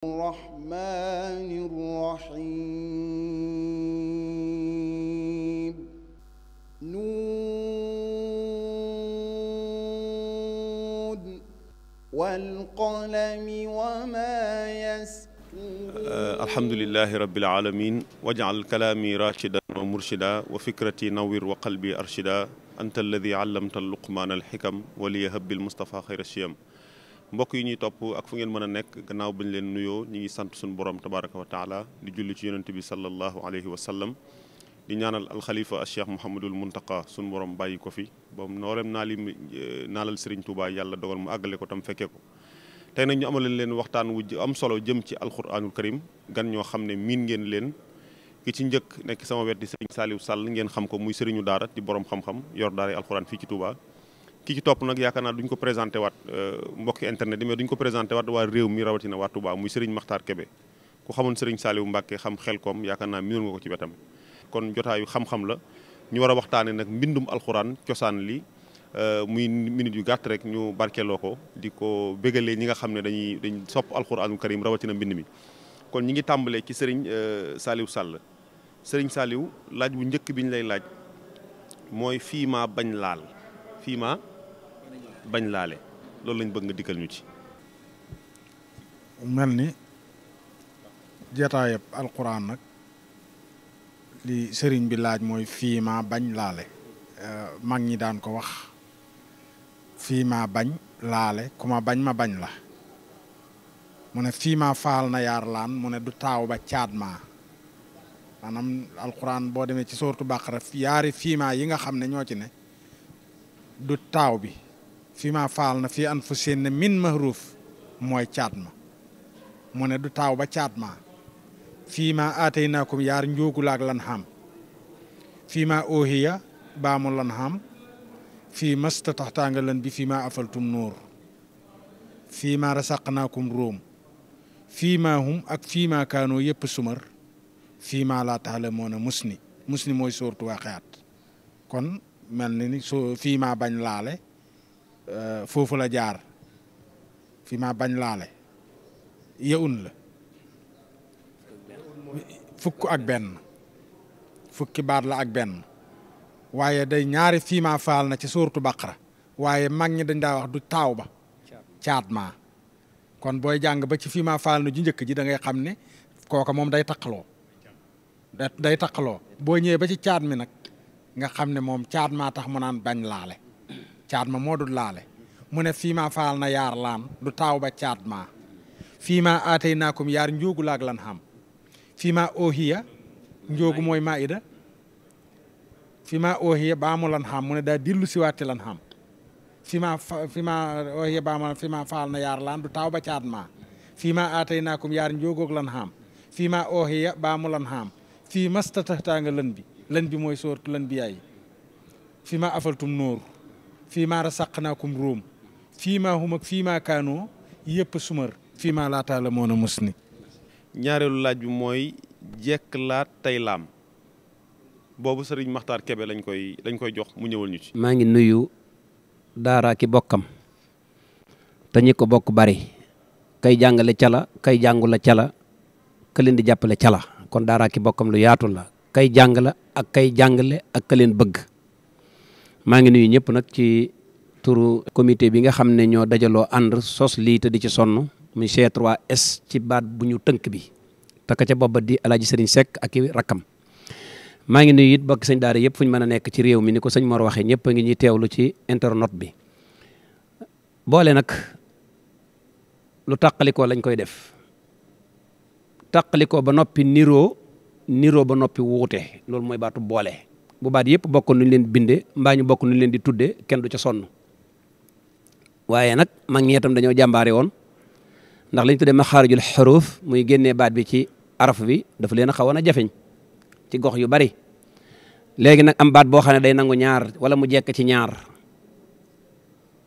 الرحمن الرحيم نون والقلم وما يسطرون الحمد لله رب العالمين واجعل كلامي راشدا ومرشدا وفكرتي نوّر وقلبي أرشدا أنت الذي علمت اللقمان الحكم وليهب بالمصطفى خير الشيم mbokk yi ñuy topp ak fu ngeen mën a nekk gannaaw bañ leen nuyoo ñi ngi sant suñu borom tabaraka wa taala di julli ci yonent bi sallallahu alayhi wa sallam di ñaanal alxalifa al cheikh Mouhamadul Muntaqa suñu borom bàyyi ko fi ba noolem naalal Serigne Touba yàlla dogal mu àggale ko tam fekkee ko tey nag ñu amaleen leen waxtaan wu am solo jëm ci alquranul karim gan ñoo xam ne miin ngeen leen ki ci njëkk nekk sama wet di Serigne Saliou Sall ngeen xam ko muy Serigne daara di borom xam-xam yor daara alquran fii ci Touba. ki ci topp nag yaakaar naa duñ ko présenté waat mbokki internet yi mais duñ ko présenté waat waa réew mi rawatina waa Touba muy Serigne Makhtar Kébé ku xamoon Serigne Saliou Mbacke xam Xelkom yaakaar naa miinoon nga ko ci wetam kon jotaayu xam-xam la ñu war a waxtaane nag mbindum alxuraan cosaan li muy minute yu gàtt rek ñu barkeeloo ko di ko bégalee ñi nga xam ne dañ sopp alxuraanul karim rawatina mbind mi kon ñi ngi tàmbalee ci Serigne Saliou Sall Serigne Saliou laaj bu njëkk bi ñu lay laaj mooy fii maa bañ laal fii maa bañ laale loolu lañ bëgg nga dikkal ñu ci mel ni jataayab alquran nag li sëriñ bi laaj mooy fii ma bañ laale mag ñi daan ko wax fii ma bañ laale ku ma bañ ma bañ la mu ne fii ma faal na yaar laan mu ne du taaw ba caat ma maanaam alquran boo demee ci sooratu Baqara yaari fii ma yi nga xam ne ñoo ci ne du taaw bi fii ma faal na fii anfusihim ne min mahruuf mooy caat ma mu ne du taaw ba caat ma fii ma aataynaakum yaar njóogulaak lan xam fii ma oohiya baamu lan xam fii masta taxtaanga lan bi fii ma afaltum nóor fii ma rasaqnaakum róom fii ma hum ak fii ma kaanoo yëpp sumar fii ma laa taalamoona musni mooy soortu Waaqiat kon mel ni soo fii ma bañ laale foofu la jaar fii ma bañ laale yeun la fukk ak benn fukki baat la ak benn waaye day ñaari fii ma faal na ci suuratu Baqara waaye mag ñi dañ daa wax du taaw ba caat maa kon booy jàng ba ci fii ma faal na ju njëkk ji da ngay xam ne kooka moom day taqaloo boo ñëwee ba ci caat mi nag nga xam ne moom caat maa tax mu naan bañ laale caat ma moo dul laale mu ne fii maa faal na yaar laan du taaw ba caat maa fii maa aatay naakum yaar njóogu laak lan xam fii maa oohiya njóogu mooy maida fii maa oohiya baamu lan xam mu ne daa dillu siwaati lan xam fii maa oohiya baamu fii maa faal na yaar laan du taaw ba caat maa fii maa aatay naakum yaar njóogoog lan xam fii maa oohiya baamu lan xam fii masta taxtaanga lën bi mooy soortu lën bi yaay fii maa afaltum nóor fii maa rasaqnaakum róom fii maa hum ak fii maa kaanoo yëpp sumar fii maa laataa la moon a mus ni ñaareelu laaj bi mooy jekk laat tey laam boobu Serigne Makhtar Kébé lañ koy jox mu ñëwal ñu ci. maa ngi nuyu daara ki bokkam te ñi ko bokk bari kay jàngale cala kay jàngula cala ka leen di jàppale cala kon daara ki bokkam lu yaatu la kay jàng la ak kay jàngale ak ka leen bëgg maa ngi nuyu ñëpp nag ci turu comité bi nga xam ne ñoo dajaloo ànd sos lii te di ci sonn muy C3S ci baat bu ñu tënk bi te ka ca booba di Alaaji Sëriñ Seck ak i rakkam maa ngi nuyu it bokk sëñ daara yëpp fu ñu mën a nekk ci réew mi ni ko sëñ Mor waxee ñëpp a ngi ñuy teewlu ci internet bi boole nag lu tàqalikoo lañ koy def tàqalikoo ba noppi niroo ba noppi wuute loolu mooy baatu boole bu baat yëpp bokk nuñ leen binde mbaa ñu bokk nuñ leen di tudde kenn du ca sonn waaye nag mag ñi itam dañoo jàmbaare woon ndax lañ tuddee maxaarijul xuruuf muy génnee baat bi ci araf bi dafa leen a xawoon a jafeñ ci gox yu bari léegi nag am baat boo xam ne day nangu ñaar wala mu jekk ci ñaar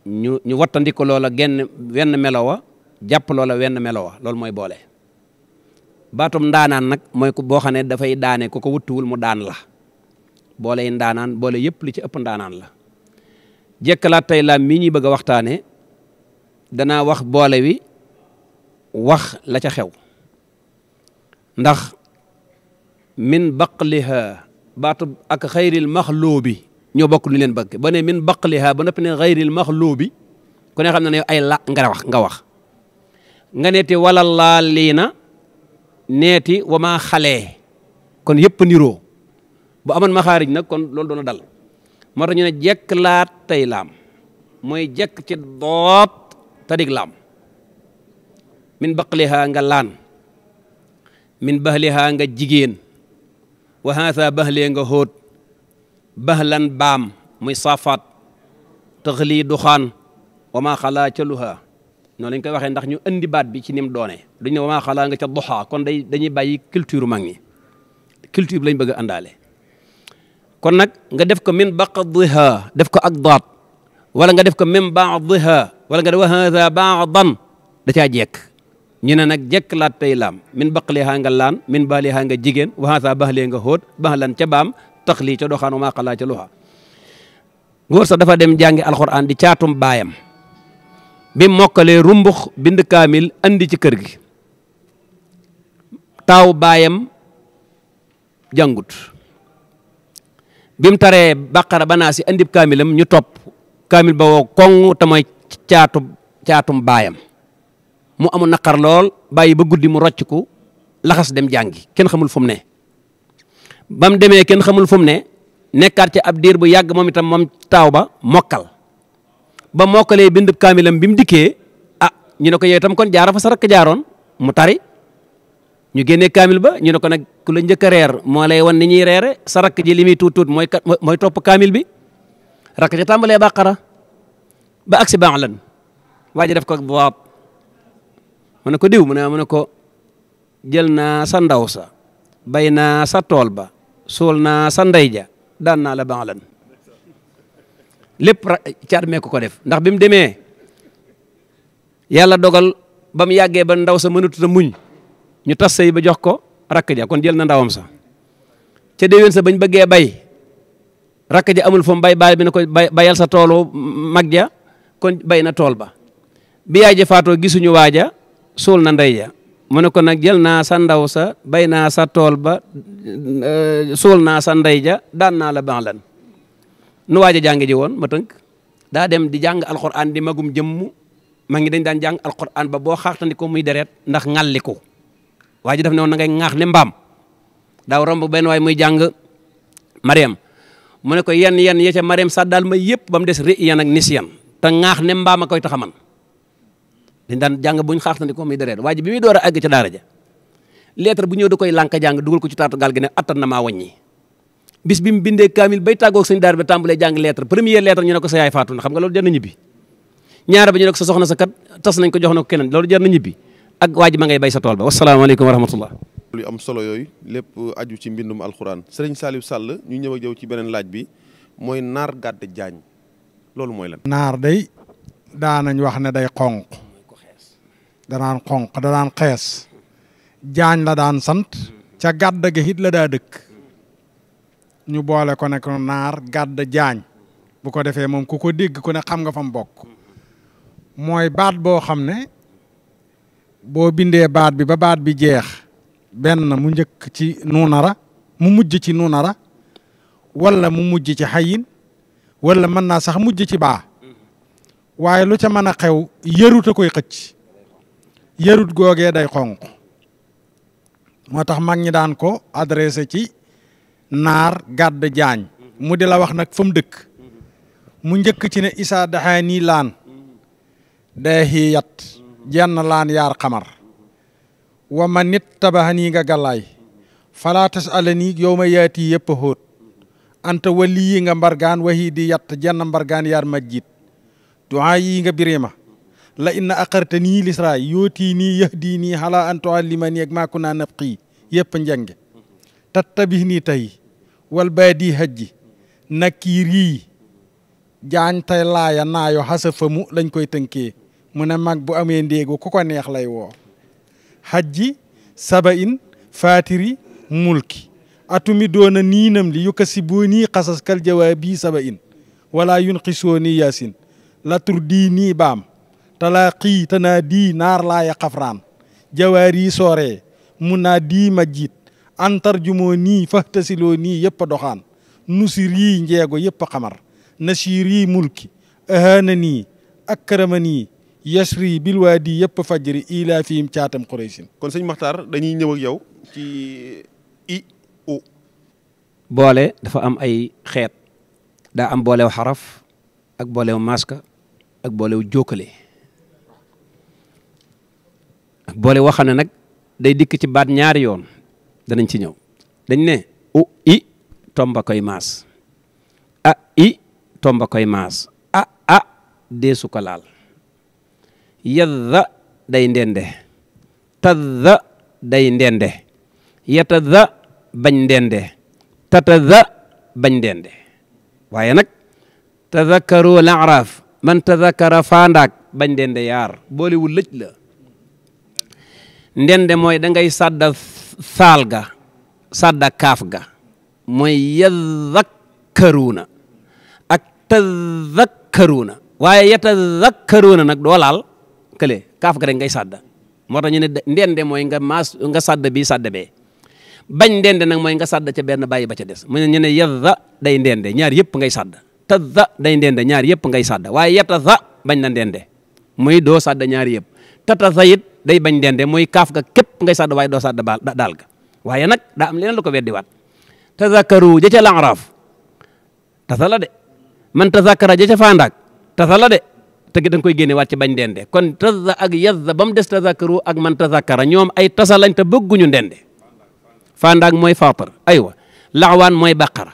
ñu wattandiko loola wenn melowa jàpp loola wenn melowa loolu mooy boole baatum ndaanaan nag mooy ko boo xam ne dafay daane ku ko wuttuwul mu daan la boole yi ndaanaan boole yëpp li ci ëpp ndaanaan la jekkalaat tey la mii ñuy bëgg a waxtaane danaa wax boole wi wax la ca xew ndax min baqliha baatu ak xayril maxluubi ñoo bokk lu leen bëgg ba ne min baqliha ba noppi ne xayril maxluubi ku ne xam na ne ay la nga wax nga neeti wala laa lii na neeti wa maa xalee kon yëpp niroo bu amoon maxaarij nag kon loolu doona dal moo tax ñu ne jekk laat tey laam mooy jekk ci doot tadig laam min baqliha nga laan min bahliha nga jigéen wa haatha bahlee nga hóot bahlan baam muy saafaat taxlii duxaan wa maa xalaa ca luha noonu lañ koy waxee ndax ñu indi baat bi ci nim doone duñ ne wa maa xalaa nga ca duxaa kon dañuy bàyyi culture mag ñi culture bi lañ bëgg a àndaale kon nag nga def ko min baqdiha def ko ak daat wala nga def ko min baadiha wala nga def wa haatha baadan da caa jekk ñu ne nag jekk laat tey laam min baqliha nga laan min bahliha nga jigéen wa haatha bahlee nga hóot bahlan ca baam taxlii ca doxaan wa maa xalaa ca luha góor sax dafa dem jàngi alxuraan di caatum baayam bi mokkalee rumbux bind kaamil andi ci kër gi taaw baayam jàngut bi mu taree baqara ba naa si andib kaamilam ñu topp kaamil ba woo koŋ te mooy caatum baayam mu amul naqar lool bàyyi ba guddi mu roccku laxas dem jàngi kenn xamul fu mu ne ba mu demee kenn xamul fu mu ne nekkaat ci ab diir bu yàgg moom itam moom taaw ba mokkal ba mokkalee bindub kaamilam bi mu dikkee ñu ne ko yow itam kon jaara fa sa rakk jaaroon mu tari ñu génnee kaamil ba ñu ne ko nag ku la njëkk a reer moo lay wan ni ñuy reere sa rakk ji li muy tuut tuut mooy topp kaamil bi rakk ji tàmbalee baqara ba agsi baax waa ji def ko waab mu ne ko diw mu ne ko jël naa sa ndaw sa bay naa sa tool ba suul naa sa ndey ja daan naa la baax lépp caat mee ko def ndax bi mu demee yàlla dogal ba mu yàggee ba ndaw sa mënatut a muñ ñu tas sëy ba jox ko rakk ja kon jël na ndawam sa ca déwén sa bañ bëggee bay rakk ja amul fu mu bay baay bi ne ko bayal sa toolu mag ja kon bay na tool ba bi yaay ja faatoo gisuñu waaja suul na ndey ja mu ne ko nag jël naa sa ndaw sa bay naa sa tool ba suul naa sa ndey ja daan naa la baax nu waaja jàngi ji woon ma tënk daa dem di jàng alquran di magum jëmm ma ngi dañ daan jàng alquran ba boo xaaxtandi ko muy deret ndax ŋàlliku waa ji daf ne woon na ngay ŋaax ne mbaam daaw romb benn waay muy jàng Mariam mu ne ko yenn ya ca Mariam sàddaal ma yëpp ba mu des ri yan ak nisyan te ŋaax ne mbaam a koy tax a man dañ daan jàng buñ xaaxtandi ko muy deret waa ji bi muy door a àgg ca daara ja lettre bu ñëw da koy lànk jàng dugal ko ci taatu gaal gi ne attan na maa wàññi bis bi mu bindee kaamil bay tàggoog suñu daar bi tàmbalee jàng lettre première lettre ñu ne ko sa yaay faatu na xam nga loolu jar na ñibbi ñaara ba ñu ne ko sa soxna sa kat tas nañ ko jox na ko keneen loolu jar na ñibbi ak waa ji ma ngay bay sa tool ba wasalaamaaleykum wa rahmatullah lu am solo yooyu lépp aju ci mbindum alxuraan sëriñ Saliou Sall ñu ñëw ak yow ci beneen laaj bi mooy naar gàdd jaañ loolu mooy lan. naar day daanañ wax ne day xonq danaan xonq danaan xees jaañ la daan sant ca gàdd ga it la daa dëkk ñu boole ko ne ko naar gàdd jaañ bu ko defee moom ku ko dégg ku ne xam nga fa mu bokk mooy baat boo xam ne boo bindee baat bi ba baat bi jeex benn mu njëkk ci nuunara mu mujj ci nuunara wala mu mujj ci xayin wala mën naa sax mujj ci baa waaye lu ca mën a xew yërut a koy xëcc yërut googee day xonq moo tax mag ñi daan ko adressé ci naar gàdd jaañ mu di la wax nag fa mu dëkk mu njëkk ci ne isaa daxaanii laan daaxii yat jenn laan yaar xamar wa ma nit tabaxanii nga gàllaay falaa tas alanii yow ma yaati yëpp a xóot anta wali yi nga mbargaan waxii di yat jenn mbargaan yaar majjit duaa yi nga birima la inna aqarta nii lisraay yootii nii yahdi nii xalaa an tuallimani ak maaku naa nabqii yëpp njenge tattabih nii tey wal baadi hajji nakiirii jaañ tay laaya naayo xasafa mu lañ koy tënkee mu ne mag bu amee ndéegu ku ko neex lay woo hajji saba in faatiri mulki atumi doona niinam li yu kasi boo nii xasas kal jawaabi saba in wala yun xisoo nii yaasin la tur dii nii baam talaa xii tanaa dii naar laaya xafraan jawaari sooree mun naa dii ma jiit antar jumoo nii fahtasiloo nii yëpp a doxaan nusir yii njeego yëpp a xamar nasir yii mulki ahana nii akkarama nii yasri bilwaadi yëpp a fajri ilaa fiim caatam xuraysin. kon sëñ Maxtaar dañuy ñëw ak yow ci i u. boole dafa am ay xeet daa am boolew xaraf ak boolew maska ak boolew jóokale ak boole woo xam ne nag day dikk ci baat ñaari yoon danañ ci ñëw dañ ne u i tomba koy maas a i tomba koy maas a deesu ko laal yadda day ndende tadda day ndende yatadda bañ ndende tatadda bañ ndende waaye nag tadakkaru al-a'raaf man tadakkara faandaak bañ ndende yaar boolewul lëj la ndende mooy da ngay sàdda saal ga sàdda kaaf ga mooy yadakkaruuna ak tadakkaruuna waaye yatadakkaruuna nag doo laal kële kaaf ga rek ngay sàdda moo tax ñu ne ndende mooy nga maas nga sàdda bii sàdda bee bañ ndende nag mooy nga sàdda ca benn bàyyi ba ca des mu ne ñu ne yadda day ndende ñaar yëpp ngay sàdda tadda day ndende ñaar yëpp ngay sàdda waaye yatadda bañ na ndende muy doo sàdda ñaar yëpp tatadda it day bañ ndende muy kaaf ga képp ngay sàdda waaye doo sàdda daal ga waaye nag daa am leneen lu ko weddiwaat tazakkaru ja ca laaraaf tasa la de man tazakkara ja ca faandaak tasa la de te da nga koy génne waat ci bañ ndende kon tazza ak yazza ba mu des tazakkaru ak man tazakkara ñoom ay tasa lañ te bëgguñu ndende faandaak mooy faatar aywa laxwaan mooy baqara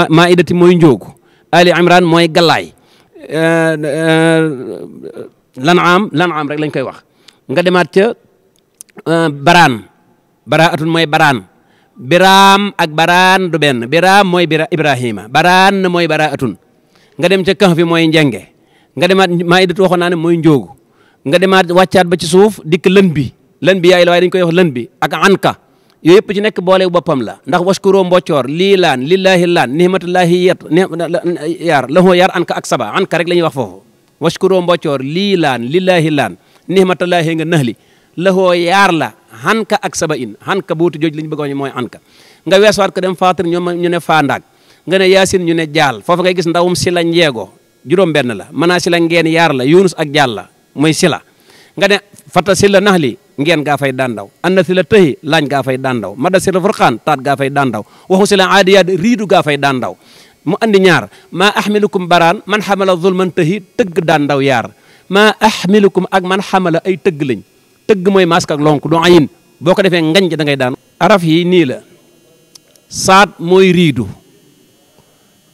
maidati mooy njóogu ali imran mooy galaay lanaam rek lañ koy wax nga demaat ca baraatun mooy baraan biraam ak baraan du benn biraam mooy ibrahima baraan mooy baraatun nga dem ca kahfi mooy njenge nga demaat maidatu waxoon naa ne mooy njóogu nga demaat wàccaat ba ci suuf dikk lën bi yaay la waaye dañ koy wax lën bi ak anka yooyu yëpp ci nekk boole boppam la ndax washkuroo mboccoor lii laan lillahi laan nihmatullahi yar lahoo yar anka ak saba anka rek la ñuy wax foofu washkuroo mboccoor lii laan lillahi laan nihmatullahi nga naxli lahoo yaar la hanka ak saba in hanka buutu jooj li ñu bëggoon mooy anka nga weesuwaat ko dem faatir ñoom ñu ne faandaag nga ne yaasin ñu ne jaal foofu ngay gis ndawum sila njeego juróom benn la manaa sila ngeen yaar la yunus ak jaal la mooy sila nga ne fata sila naxli ngeen gaa fay dandaw anna sila tëhi laañ gaa fay dandaw mada sila furqaan taat gaa fay dandaw waxu sila aadiyaat riidu gaa fay dandaw mu andi ñaar maa ahmilukum baraan man xamala zulman tëhi tëgg dandaw yaar maa ahmilukum ak man xamala ay tëgg lañ tëgg mooy masque ak lonk du ayin boo ko defee ngañ da ngay daanu araf yi nii la saat mooy riidu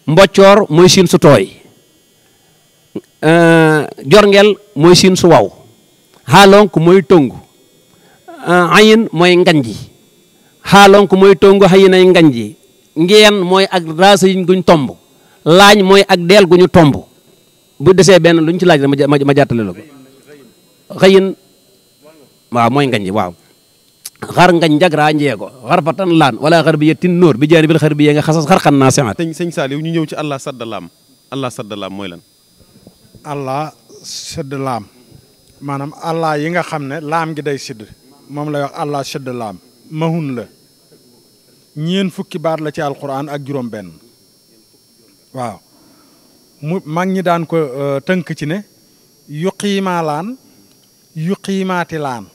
mboccoor mooy siin su tooy jorngel mooy siin su waw xaalonk mooy tongu ayin mooy nganji xaalonk mooy tongu xayin ay nganji ngeen mooy ak raasa yiñ guñ tomb laañ mooy ak deel guñu tomb bu desee benn luñ ci laaj rek ma jàttale la ko xayin waaw mooy ngañ waaw xar ngañ jagra njeego xar fatan laan wala xar bi yettin nóor bi jaani bil xar bi yee nga xasas xar xan naa semaat sëñ Saliou ñu ñëw ci allah saddalaam mooy lan allah sëdd laam maanaam allah yi nga xam ne laam gi day sidd moom lay wax allah sëdd laam mahun la ñeen fukki baat la ci alquran ak juróom benn waaw mu mag ñi daan ko tënk ci ne yuqiimaa laan yuqiimaati laan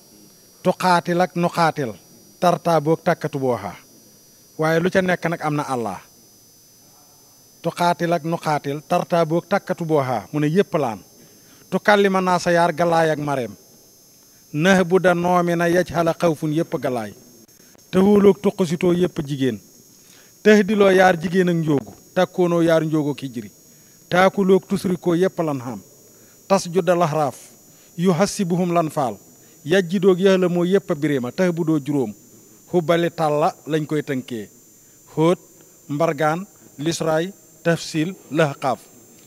tuqaatil ak nuqaatil tartaa boog takkatu booxaa waaye lu ca nekk nag am na allah tuqaatil ak nuqaatil tartaa boog takkatu booxaa mu ne yëpp laan tu kallima naa sa yaar galaay ak mareem nëx bu da noomi na yaj xala xawfun yëpp galaay te wóoloog tuqasitoo yëpp jigéen tëx diloo yaar jigéen ak njóogu takkoonoo yaar njóogo ki jiri taakuloog tusrikoo yëpp lan xam tas judda laxraaf yu hassibuhum lan faal yajji doog yëxla moo yëpp a biréema tax bu doo juróom xubbali tàlla lañ koy tënkee xóot mbargaan lisraay tafsil lëxqaaf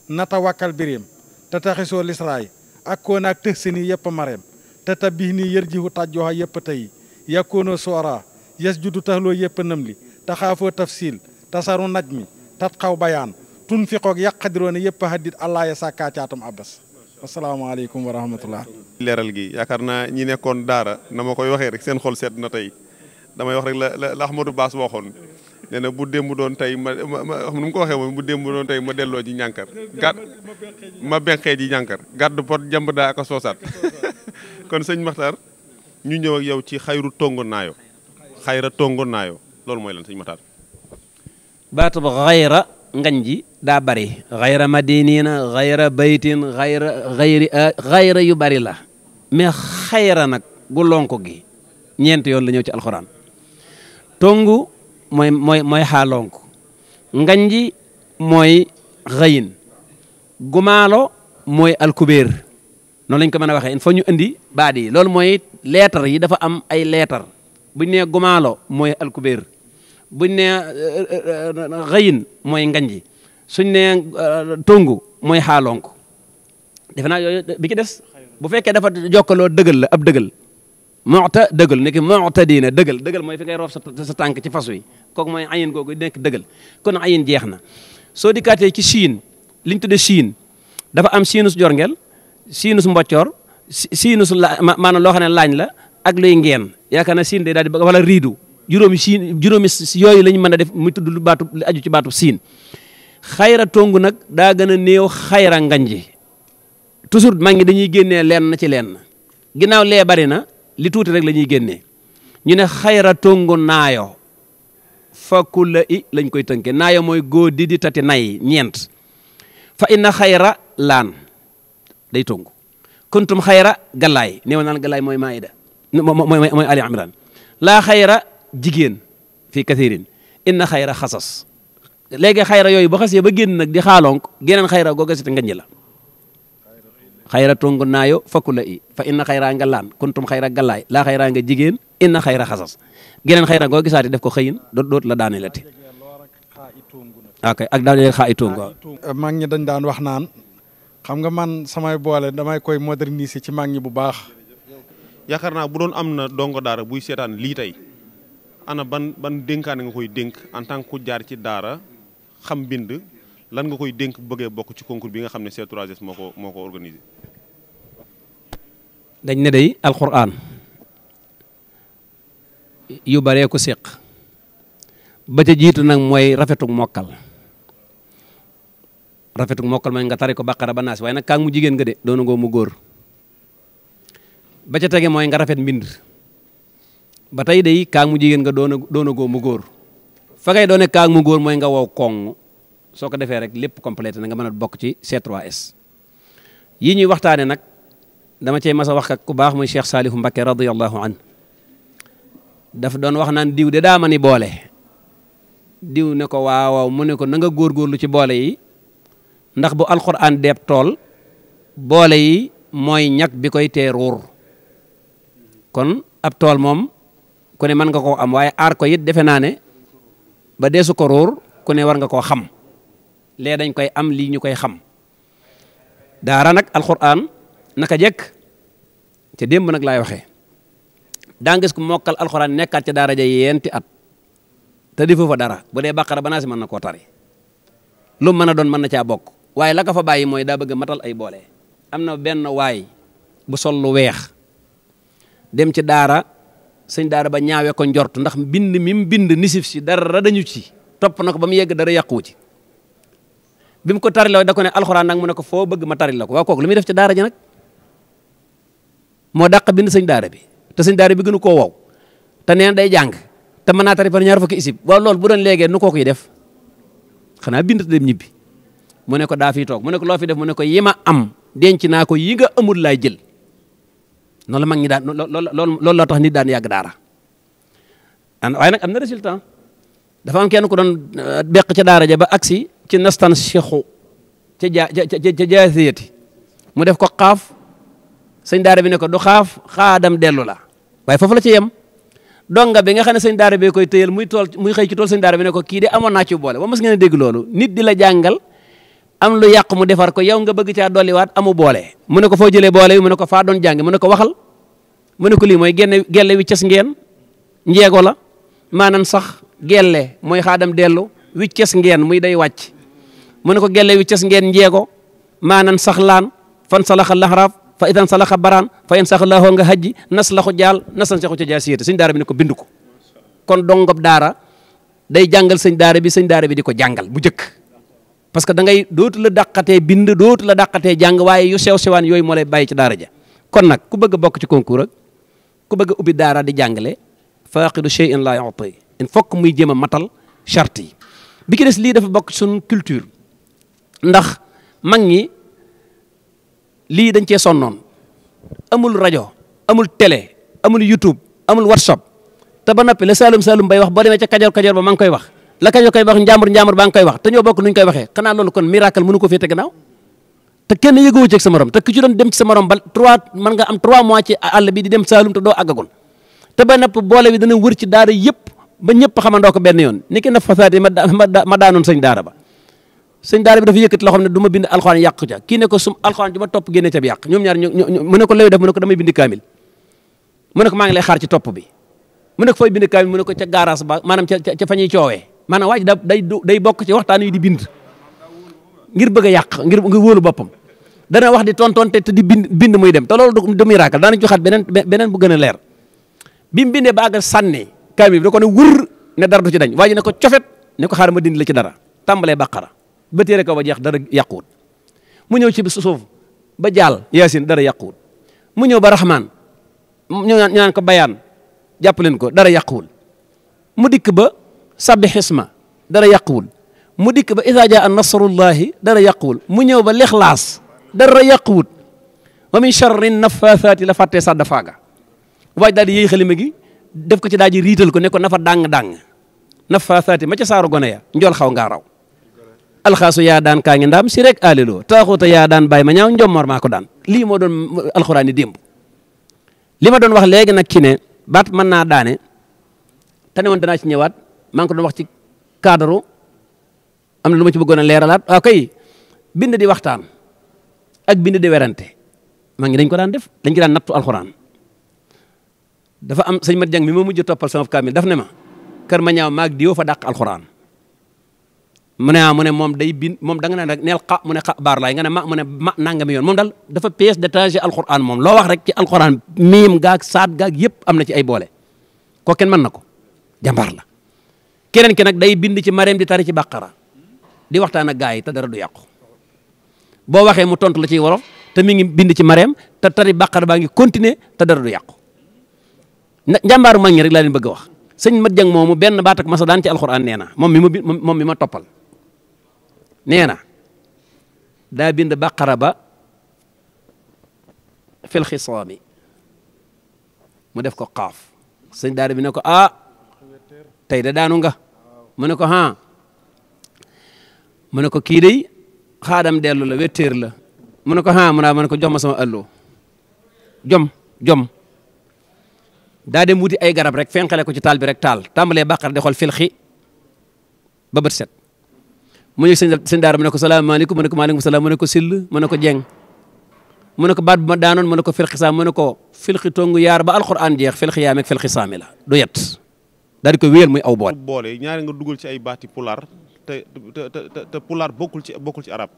nata wakkal biréem te taxisoo lisraay ak koon ak tëx seni yëpp a mareem te tabih nii yër jihu tajjoxa yëpp a tëyi yakkoonoo soora yes juddu taxloo yëpp a nëmli taxaafoo tafsil tasaru naj mi tat xaw bayaan tun fiqoog yàqadiroone yëpp a haddit allah ya sàkkaa caatam abbas asalaamaaleykum wa rahmatullah. leeral gi yaakaar naa ñi nekkoon daara na ma koy waxee rek seen xol seet na tey damay wax rek la Ahmadou Bass waxoon nee na bu démb doon tey ma xam nu mu ko waxee moom bu démb doon tey ma delloo ji ñànkar ma benqee ji ñànkar gàddu pot jàmb daa ak a soosaat kon sëñ Makhtar ñu ñëw ak yow ci xayra tongo naayo loolu mooy lan sëñ Makhtar. baatu ba xayra ngañ ji daa bari xayra madinina xayra baytin xayra yu bari la mais xayra nag gu lonko gi ñeent yoon la ñëw ci alxuraan tongu mooy xaalonk ngañ ji mooy xëyin gumaalo mooy alkubeer noonu lañ ko mën a waxee il faut ñu indi baat yi loolu mooy leetar yi dafa am ay leetar buñ nee gumaalo mooy alkubeer buñ nee xëyin mooy ngañ ji suñ nee tongu mooy xaalonk defe naa yooyu bi ci des bu fekkee dafa jokkaloo dëggal la ab dëggal moxta dëggal nekk moxta diina dëggal mooy fi ngay roof sa tànk ci fas wi kooku mooy ayin googu nekk dëggal kon ayin jeex na soo dikkaatee ci siin liñ tudde siin dafa am siinus jorngel siinus mboccoor siinus maanaam loo xam ne laañ la ak luy ngeen yaakaar na siin day daal di wala riidu juróomi yooyu la ñu mën a def muy tudd lu aju ci baatu siin xayra tongu nag daa gën a néew xayra nganji toujours maa ngi dañuy génnee leen na ci leen ginnaaw lee bari na li tuuti rek la ñuy génnee ñu ne xayra tongu naayo fakku la i lañ koy tënke naayo mooy góor di tati nay ñeent fa inna xayra laan day tongu kuntum xayra gallaay néew naan gallaay mooy maida mooy ali imran laa xayra jigéen fii kathirin inna xayra xasas léegi xayra yooyu ba xasee ba génn nag di xaalonk geneen xayra googa siti ngañ la xayra tongu naayo fakku la i fa inna xayra nga laan kuntum xayra gallaay laa xayra nga jigéen inna xayra xasas geneen xayra goo gisaati def ko xëyin doot la daane lati ok ak daaneel xaa i tongu mag ñi dañ daan wax naan xam nga man samay boole damay koy moderniser ci mag ñi bu baax. yaakaar naa bu doon am na dongo daara buy seetaan lii tey ana ban dénkaane nga koy dénk en tant que ku jaar ci daara xam bind lan nga koy dénk bu bëggee bokk ci concours bi nga xam ne C3S moo ko organisé. dañ ne day alquran yu baree ko séq ba ca jiitu nag mooy rafetuk mokkal mooy nga tari ko baqara ba naas waaye nag kaang mu jigéen nga de doona ngoo mu góor ba ca tege mooy nga rafet mbind ba tey day kaang mu jigéen nga doona goo mu góor fa ngay doone kaang mu góor mooy nga wow koŋ soo ko defee rek lépp complété na nga mën a bokk ci C3S yi ñuy waxtaane nag dama cey mas a wax ak ku baax muy Cheikh Salihu Mbacké radiyallahu an daf doon wax naan diw de daa ma ni boole diw ne ko waaw mu ne ko na nga góorgóorlu ci boole yi ndax bu alxuraan deeb tool boole yi mooy ñag bi koy tee ruur kon ab tool moom ku ne mën nga koo am waaye aar ko it defe naa ne ba deesu ko ruur ku ne war nga koo xam lee dañ koy am lii ñu koy xam daara nag alxuraan naka jekk te démb nag laay waxee daa gis ku mokkal alxuraan nekkaat ca daara ja yenti at te di fa dara bu dee bàqara ba naa si mën na koo tari lu mën a doon mën na caa bokk waaye la ko fa bàyyi mooy daa bëgg matal ay boole am na benn waay bu sol lu weex dem ci daara sëñ daara ba ñaawee ko njort ndax mbind mi mu bind nisif si dara dañu ci topp na ko ba mu yegg dara yàquwu ci bi mu ko tariloo da ko ne alxuraan nag mu ne ko foo bëgg ma taril la ko waaw kooku lu muy def ci daara ji nag moo dàq bind sëñ daara bi te sëñ daara bi gënu koo wow te neen day jàng te mën naa tari par ñaar fukki isib waaw loolu bu doon léegee nu kooku yi def xanaa bind te dem ñibbi mu ne ko daa fiy toog mu ne ko loo fi def mu ne ko yi ma am denc naa ko yi nga amul laay jël noonu la mag ñi daan loolu loo tax nit daan yàgg daara waaye nag am na résultat dafa am kenn ku doon beq ca daara ja ba agsi ci nastan cheikhu ca jaasiyati mu def ko xaaf sëñ daara bi ne ko du xaaf xaadam dellu la waaye foofu la ci yem donga bi nga xam ne sëñ daara bi koy tëyal muy xëy ci tool sëñ daara bi ne ko kii de amoon naa ci boole ba mas ngeen a dégg loolu nit di la jàngal am lu yàq mu defar ko yow nga bëgg caa dolliwaat amu boole mu ne ko foo jëlee boole yi mu ne ko faa doon jàng mu ne ko waxal mu ne ko lii mooy gelle wi ces ngeen njeego la maanaam sax gelle mooy xaadam dellu wi ces ngeen muy day wàcc mu ne ko gelle wi ces ngeen njeego maanaam sax laan fan salaxa laxaraaf fa itan salaxa baraan fa in sax laaxoo nga hajji nas laxu jaal nasan saxu ca jaa siyéte sëñ daara bi ne ko bind ko kon dongob daara day jàngal sëñ daara bi di ko jàngal bu njëkk parce que da ngay dootu la dàqatee bind dootu la dàqatee jàng waaye yu sew sewaan yooyu moo lay bàyyi ci daara ja kon nag ku bëgg a bokk ci concours ak ku bëgg a ubbi daara di jàngale faaqidu shay'in la yu'ti il faut que muy jéem a matal charte yi bi ki des lii dafa bokk suñ culture ndax mag ñi lii dañ cee sonnoon amul rajo amul télé amul YouTube amul WhatsApp te ba noppi la Saalum bay wax boo demee ca Kajoor ba maa ngi koy wax la Kajoor koy wax njàmbur baa ngi koy wax te ñoo bokk nuñ koy waxee xanaa loolu kon miracle mënu ko féete gannaaw te kenn yëgoo ci ak sa morom te ku ci doon dem ci sa morom ba 3 mën nga am 3 mois ci àll bi di dem Saalum te doo àggagoon te ba nopp boole bi dana wër ci daara yëpp ba ñëpp xamandoo ko benn yoon ni ki na fasaati ma daanoon sëñ daara ba sëñ daara bi dafa yëkkati loo xam ne du ma bind alxuraan yàqu ca kii ne ko sum alxuraan ju ma topp génne ca bi yàq ñoom ñaar mu ne ko lay def mu ne ko damay bind kaamil mu ne ko maa ngi lay xaar ci topp bi mu ne ko fooy bind kaamil mu ne ko ca garage ba maanaam ca fa ñuy coowee maanaam waa ji day bokk ci waxtaan yi di bind ngir bëgg a yàq ngir wóolu boppam dana wax di tontonte te di bind muy dem te loolu du miracle daana joxaat beneen bu gën a leer bi mu bindee ba àggal sànni kaamil bi da ko ne wër ne dara du ci dañ waa ji ne ko cofet ne ko xaaral ma dindi la ci dara tàmbalee baqara ba téere ko ba jeex dara yàquwut mu ñëw ci suuf ba jaal yaasin dara yàquwut mu ñëw ba raxmaan ñu naan ko bayaan jàpp leen ko dara yàquwul mu dikk ba sabbi xisma dara yàquwul mu dikk ba izaa jaa nasrullahi dara yàquwul mu ñëw ba lixlaas dara yàquwut wa min charri nafaathaati la fàttee sadda faaga waaj daal di yéy xalima gi def ko ci daal di riital ko ne ko nafa dàng-dàng nafaathaati ma ca saaru gone ya njool xaw ngaa raw alxaasu yaa daan kaa ngi ndaam si rek aliloo taaxuuta yaa daan bàyyi ma ñaaw njommoor maa ko daan lii moo doon alxuraan yi démb li ma doon wax léegi nag ki ne baat mën naa daane te ne woon danaa ci ñëwaat maa ngi ko doon wax ci cadre am na lu ma ci bëggoon a leeralaat waaw kay bind di waxtaan ak bind di werante maa ngi dañ ko daan def dañ ci daan nattu alxuraan dafa am sëñ Mat Jang mi ma mujj toppal sama kaamil daf ne ma kër ma ñaaw maag diwo fa dàq alxuraan mu ne moom day bind moom da nga ne rek neel xa mu ne xa baar laay nga ne mu ne ma nangami yoon moom daal dafa pièce détachée alxuraan moom loo wax rek ci alxuraan miim gaag saat gaag yëpp am na ci ay boole koo kenn mën na ko jàmbaar la keneen ki nag day bind ci mareem di tari ci bàqara di waxtaan ak gaa yi te dara du yàqu boo waxee mu tontu la ci wolof te mi ngi bind ci mareem te tari bàqara baa ngi continuer te dara du yàqu njàmbaaru mag ñi rek laa leen bëgg a wax sëñ Mat Jang moomu benn baat ak masa daan ci alxuraan nee na moom mi ma toppal nee na daa bind bàqara ba fil xisaami mu def ko xaaf sëñ daara bi ne ko tey da daanu nga mu ne ko mu ne ko kii day xaadam dellu la wetteer la mu ne ko mu ne ko jox ma sama allo jom daa dem wuti ay garab rek fenqale ko ci taal bi rek taal tàmbalee bàqara di xool filxi ba bët set mu ñëw sëñ daara mu ne ko salaamaaleykum mu ne ko maaleykum salaam mu ne ko sill mu ne ko jeng mu ne ko baat bu ma daanoon mu ne ko filxi saam mu ne ko filxi tongu yaar ba alquran jeex filxi yaam ak filxi saami la du yet daal di ko wéyal muy aw boole ñaari nga dugal ci ay baati pulaar te pulaar bokkul ci arab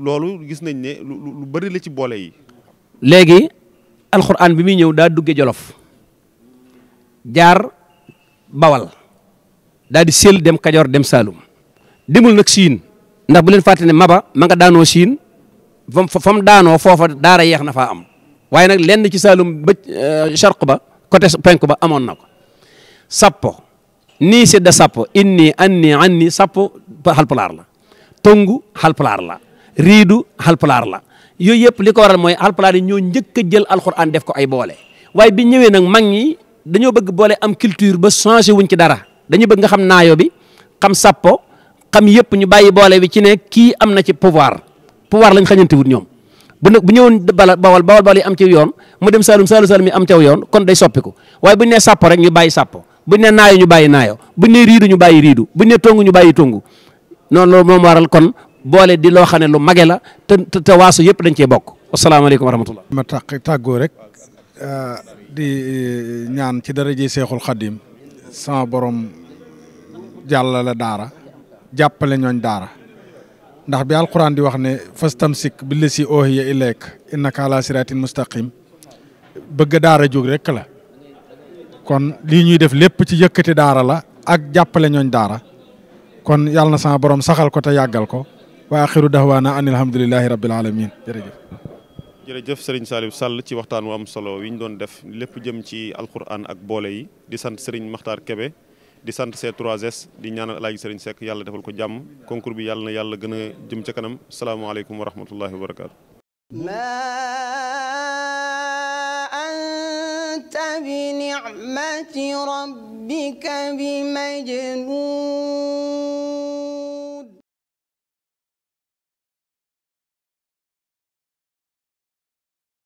loolu gis nañ ne lu bari la ci boole yi léegi alquran bi muy ñëw daa dugge jolof jaar bawal daal di sel dem kajoor dem saalum demul nag siin ndax bu leen fàtte ne maba ma nga daanoo siin fa mu daanoo foofa daara yeex na faa am waaye nag lenn ci saalum ba charq ba côté penk ba amoon na ko sappo nii sedda sappo inni anni sappo xalpulaar la tongu xalpulaar la riidu xalpulaar la yooyu yëpp li ko waral mooy xalpulaar yi ñoo njëkk a jël alxuraan def ko ay boole waaye bi ñëwee nag mag ñi dañoo bëgg boole am culture ba changé wuñ ci dara dañu bëgg nga xam naayo bi xam sappo xam yëpp ñu bàyyi boole bi ci ne kii am na ci pouvoir lañ xañante wut ñoom bu ñëwoon bawal yi am ci yoon mu dem saalum yi am caw yoon kon day soppiku waaye buñ ne sappo rek ñu bàyyi sappo buñ ne naayo ñu bàyyi naayo buñ ne riidu ñu bàyyi riidu buñ ne tongu ñu bàyyi tongu noonu loolu moom waral kon boole di loo xam ne lu mage la te waasu yëpp dañ cee bokk asalaamaaleykum wa rahmatullah ma tàggoo rek di ñaan ci daraje Seexul Xadim sama borom jàllale daara jàppale ñooñ daara ndax bi alquran di wax ne fastamsik billasi oohiya ilayk innaka ala siratin mustaqim bëgg daara jóg rek la kon lii ñuy def lépp ci yëkkati daara la ak jàppale ñooñ daara kon yàlla na sama borom saxal ko te yàggal ko wa axiru dahwaana an alhamdulillahi rabbil alamin jërëjëf. jërëjëf Serigne Saliou Sall ci waxtaan wu am solo wi ñu doon def lépp jëm ci alquran ak boole yi di sant Serigne Makhtar Kébé di sant C3S di ñaanal Alaaji Serigne Seck yàlla defal ko jàmm concours bi yàlla na yàlla gën a jëm ca kanam salaamaaleykum wa rahmatullahi wa barakaatu. بنعمة ربك بمجنون